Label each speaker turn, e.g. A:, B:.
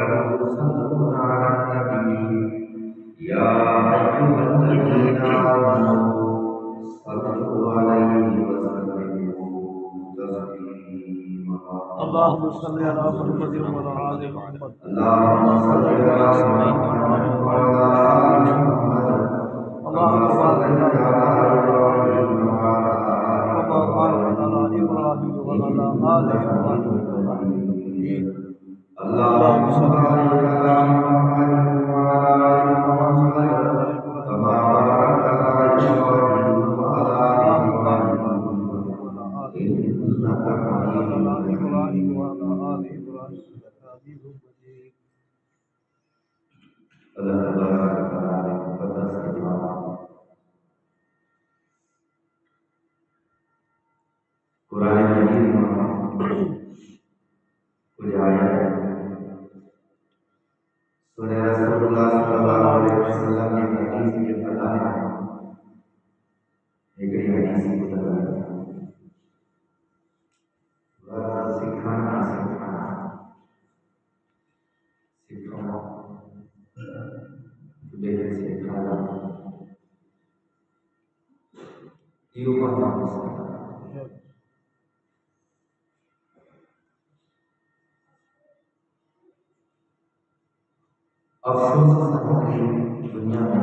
A: सल्लल्लाहु अलैहि नबी या अय्युहल्लज़ीना आमनू सल्लु अलैहि व सल्लिमू तस्लीमा।
B: अल्लाहुम्मा सल्लि अला मुहम्मद व अला आलि मुहम्मद।
A: अल्लाहुम्मा सल्लि अला मुहम्मद व अला आलि मुहम्मद कमा
B: अल्लाहुम्मा बारिक
A: सल्लैता
B: अला
A: अला
B: इब्राहीम
A: इब्राहीम व अला आलि
B: कमा बारकता अला इब्राहीम व अला आलि इब्राहीम
A: इब्राहीम
B: फील आलमीन मजीद। अल्लाहुम्मा
A: अल्लाहुम्मा
B: सल्लि अला
A: बारिक अला मुहम्मद व अला आलि
B: कमा
A: मुहम्मद
B: सल्लैता अला इब्राहीम
A: कमा
B: व अला आलि
A: बारकता अला
B: इब्राहीम।
A: इब्राहीम व अला आलि
B: अल्लाहुम्मा बारिक अला
A: इब्राहीम
B: मुहम्मद व अला आलि मुहम्मद
A: इन्नका
B: कमा बारकता
A: हमीदुम
B: अला इब्राहीम व
A: मजीद।
B: अला आलि इब्राहीम इन्नका हमीदुम मजीद।
A: अल्लाह तबारक व तआला ने मुक़द्दस कलाम कुरान मजीद में कुछ आयत सूरह रसूलुल्लाह सल्लल्लाहु अलैहि वसल्लम की हदीस के बताने एक हदीस की बताने सिखाना सिखाना सिखाना बेहद सिखाना ये ऊपर अफसोस दुनिया में